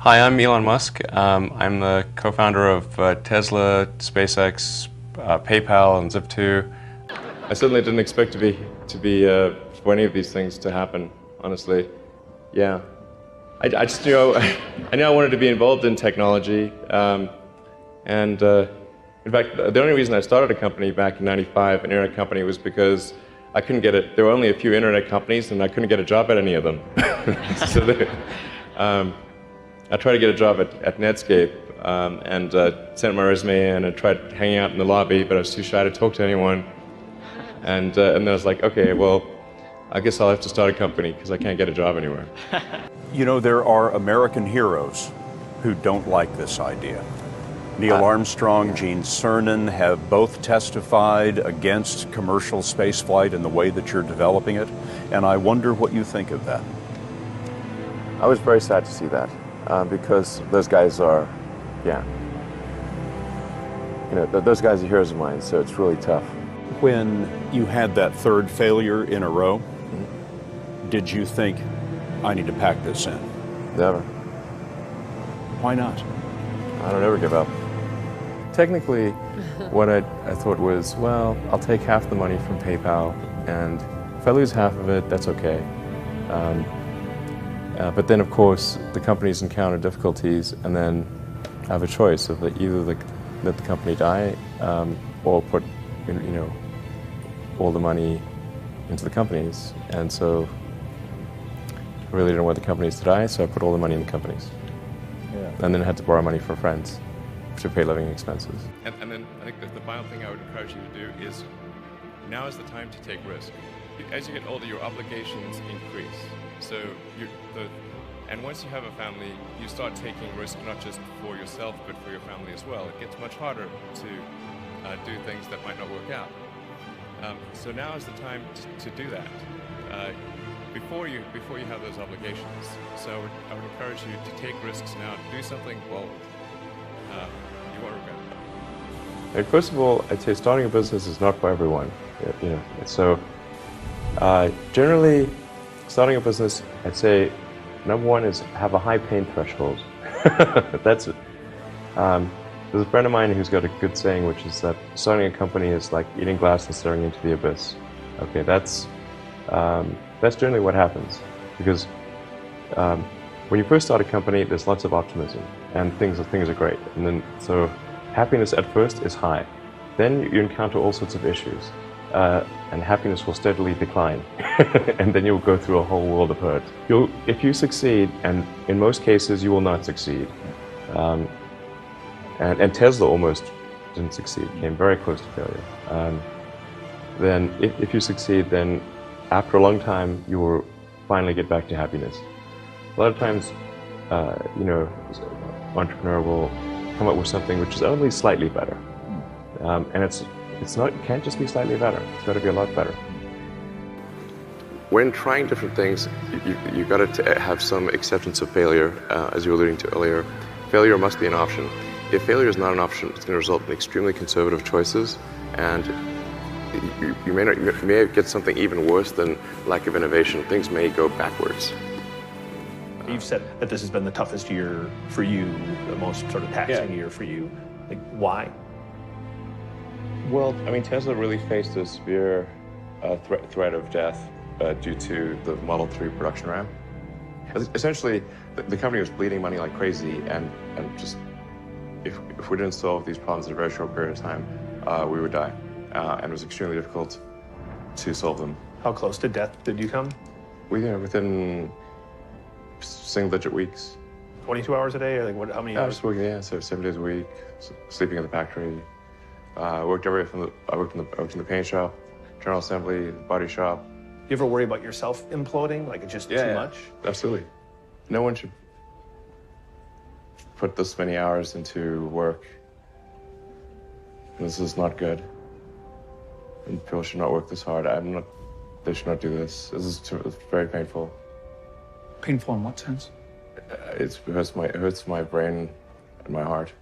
Hi, I'm Elon Musk. I'm the co-founder of Tesla, SpaceX, PayPal, and Zip2. I certainly didn't expect for any of these things to happen. Honestly, yeah. I just I knew I wanted to be involved in technology, and in fact, the only reason I started a company back in '95, an internet company, was because I couldn't get it. There were only a few internet companies, and I couldn't get a job at any of them. I tried to get a job at Netscape and sent my resume in and tried hanging out in the lobby, but I was too shy to talk to anyone. And then I was like, okay, well, I guess I'll have to start a company because I can't get a job anywhere. You know, there are American heroes who don't like this idea. Neil Armstrong, Gene Cernan have both testified against commercial spaceflight and the way that you're developing it, and I wonder what you think of that. I was very sad to see that because those guys are, those guys are heroes of mine, so it's really tough. When you had that third failure in a row, did you think, I need to pack this in? Never. Why not? I don't ever give up. Technically, what I thought was, well, I'll take half the money from PayPal, and if I lose half of it, that's okay. But then, of course, the companies encounter difficulties, and then I have a choice of either let the company die or put, all the money into the companies. And so I really didn't want the companies to die, so I put all the money in the companies. Yeah. And then I had to borrow money from friends to pay living expenses. And then I think that the final thing I would encourage you to do is, now is the time to take risk. As you get older, your obligations increase. So and once you have a family, you start taking risk not just for yourself, but for your family as well. It gets much harder to do things that might not work out. So now is the time to do that before you have those obligations. So I would encourage you to take risks now. Do something, well, you won't regret it. And first of all, I'd say starting a business is not for everyone. So generally, starting a business, I'd say number one is have a high pain threshold. That's it. There's a friend of mine who's got a good saying, which is that starting a company is like eating glass and staring into the abyss. Okay, that's generally what happens, because when you first start a company, there's lots of optimism and things are great, and then so happiness at first is high. Then you encounter all sorts of issues, and happiness will steadily decline, and then you'll go through a whole world of hurt. If you succeed, and in most cases you will not succeed. And Tesla almost didn't succeed, came very close to failure. Then if you succeed, then after a long time, you will finally get back to happiness. A lot of times, an entrepreneur will come up with something which is only slightly better. And it can't just be slightly better, it's got to be a lot better. When trying different things, you've got to have some acceptance of failure, as you were alluding to earlier. Failure must be an option. If failure is not an option, it's going to result in extremely conservative choices, and you may get something even worse than lack of innovation. Things may go backwards. You've said that this has been the toughest year for you, the most sort of taxing year for you. Like, why? Well, I mean, Tesla really faced a severe threat of death due to the Model 3 production ramp. Essentially, the company was bleeding money like crazy, and just if we didn't solve these problems in a very short period of time, we would die. And it was extremely difficult to solve them. How close to death did you come? Within single-digit weeks. 22 hours a day, or like what? How many hours? I was working, so 7 days a week, sleeping in the factory. I worked in the paint shop, general assembly, body shop. Do you ever worry about yourself imploding? Like it's just too much? Absolutely. No one should put this many hours into work. This is not good. And people should not work this hard. They should not do this. It's very painful. Painful in what sense? It hurts my brain and my heart.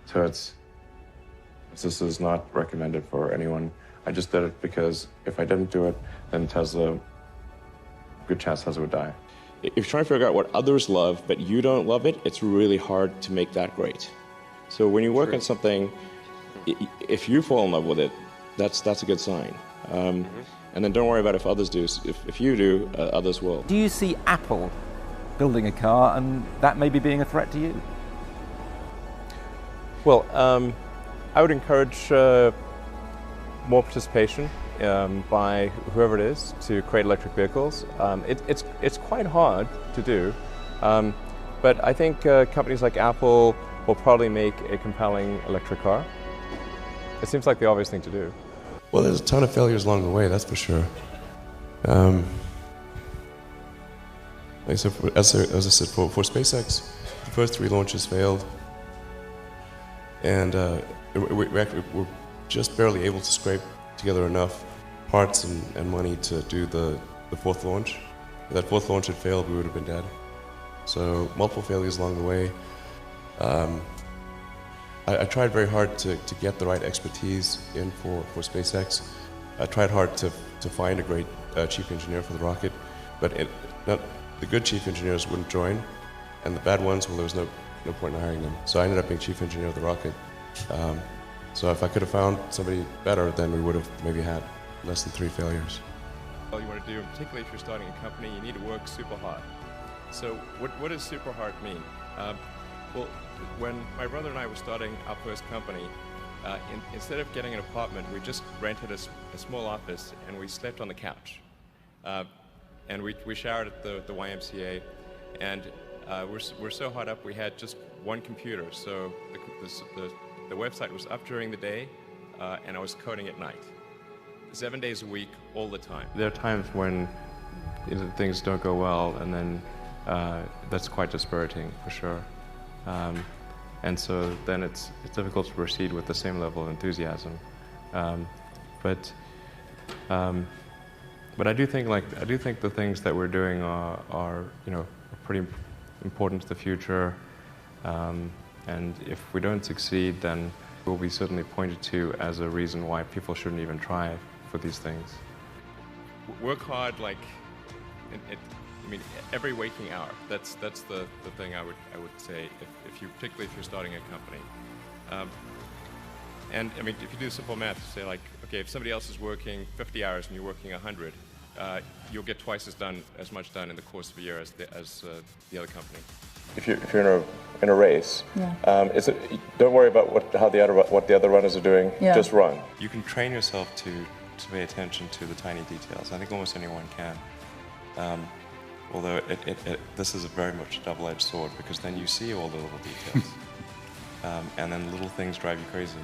So this is not recommended for anyone. I just did it because if I didn't do it, then good chance Tesla would die. if you're trying to figure out what others love, but you don't love it, it's really hard to make that great. So when you work on something, if you fall in love with it, that's a good sign. And then don't worry about if others do. If you do, others will. Do you see Apple building a car and that maybe being a threat to you? Well, I would encourage more participation by whoever it is to create electric vehicles. It's quite hard to do, but I think companies like Apple will probably make a compelling electric car. It seems like the obvious thing to do. Well, there's a ton of failures along the way, that's for sure. Like I said, as I said, for SpaceX, the first 3 launches failed, and we're just barely able to scrape together enough parts and money to do the 4th launch. If that 4th launch had failed, we would have been dead. So multiple failures along the way. I tried very hard to get the right expertise in for SpaceX. I tried hard to find a great chief engineer for the rocket, but the good chief engineers wouldn't join, and the bad ones, well, there was no point in hiring them. So I ended up being chief engineer of the rocket. So if I could have found somebody better, then we would have maybe had less than 3 failures. All you want to do, particularly if you're starting a company, you need to work super hard. So what does super hard mean? Well, when my brother and I were starting our first company, instead of getting an apartment, we just rented a small office and we slept on the couch. And we showered at the YMCA, and we're so hot up we had just one computer. So the website was up during the day, and I was coding at night. 7 days a week, all the time. There are times when things don't go well, and then that's quite dispiriting for sure. And so then it's difficult to proceed with the same level of enthusiasm. But I do think the things that we're doing are pretty important to the future. And if we don't succeed, then we'll be certainly pointed to as a reason why people shouldn't even try for these things. Work hard, like, every waking hour. That's the thing I would say, particularly if you're starting a company. And if you do simple math, say like, okay, if somebody else is working 50 hours and you're working 100, you'll get twice as much done in the course of a year as the other company. If you're in a race, don't worry about what the other runners are doing. Yeah. Just run. You can train yourself to pay attention to the tiny details. I think almost anyone can. Although this is very much a double-edged sword, because then you see all the little details, and then little things drive you crazy.